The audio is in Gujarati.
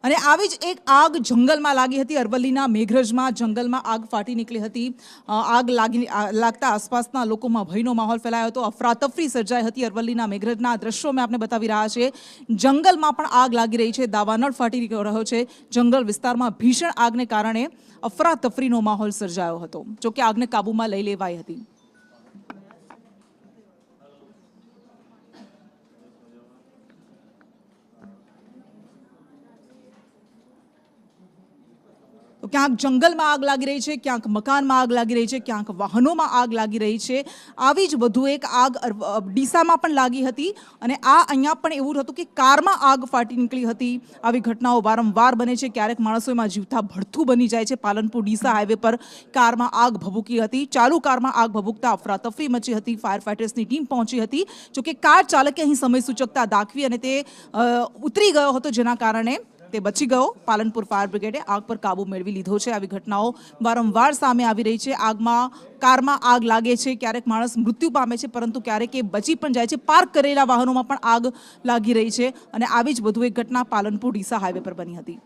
અને આવી જ એક આગ જંગલમાં લાગી હતી। અરવલ્લીના મેઘરજમાં જંગલમાં આગ ફાટી નીકળી હતી। આગ લાગતા આસપાસના લોકોમાં ભયનો માહોલ ફેલાયો હતો। અફરાતફરી સર્જાઈ હતી। અરવલ્લીના મેઘરજના દ્રશ્યો મેં આપને બતાવી રહ્યા છે। જંગલમાં પણ આગ લાગી રહી છે। દાવાનળ ફાટી રહ્યો છે। જંગલ વિસ્તારમાં ભીષણ આગને કારણે અફરાતફરીનો માહોલ સર્જાયો હતો। જોકે આગને કાબૂમાં લઈ લેવાઈ હતી। તો ક્યાંક જંગલમાં આગ લાગી રહી છે, ક્યાંક મકાનમાં આગ લાગી રહી છે, ક્યાંક વાહનોમાં આગ લાગી રહી છે। આવી જ વધુ એક આગ ડીસામાં પણ લાગી હતી અને આ અહીંયા પણ એવું હતું કે કારમાં આગ ફાટી નીકળી હતી। આવી ઘટનાઓ વારંવાર બને છે। ક્યારેક માણસો એમાં જીવતા ભડથું બની જાય છે। પાલનપુર ડીસા હાઈવે પર કારમાં આગ ભભૂકી હતી। ચાલુ કારમાં આગ ભભૂકતા અફરાતફરી મચી હતી। ફાયર ફાઇટર્સની ટીમ પહોંચી હતી। જોકે કાર ચાલકે અહીં સમય સૂચકતા દાખવી અને તે ઉતરી ગયો હતો, જેના કારણે તે બચી ગયો। પાલનપુર ફાયર બ્રિગેડે આગ પર કાબુ મેળવી લીધો છે। આવી ઘટનાઓ વારંવાર સામે આવી રહી છે। કારમાં આગ લાગે છે, ક્યારેક માણસ મૃત્યુ પામે છે, પરંતુ ક્યારેક એ બચી પણ જાય છે। પાર્ક કરેલા વાહનોમાં પણ આગ લાગી રહી છે અને આવી જ વધુ એક ઘટના પાલનપુર ડીસા હાઈવે પર બની હતી।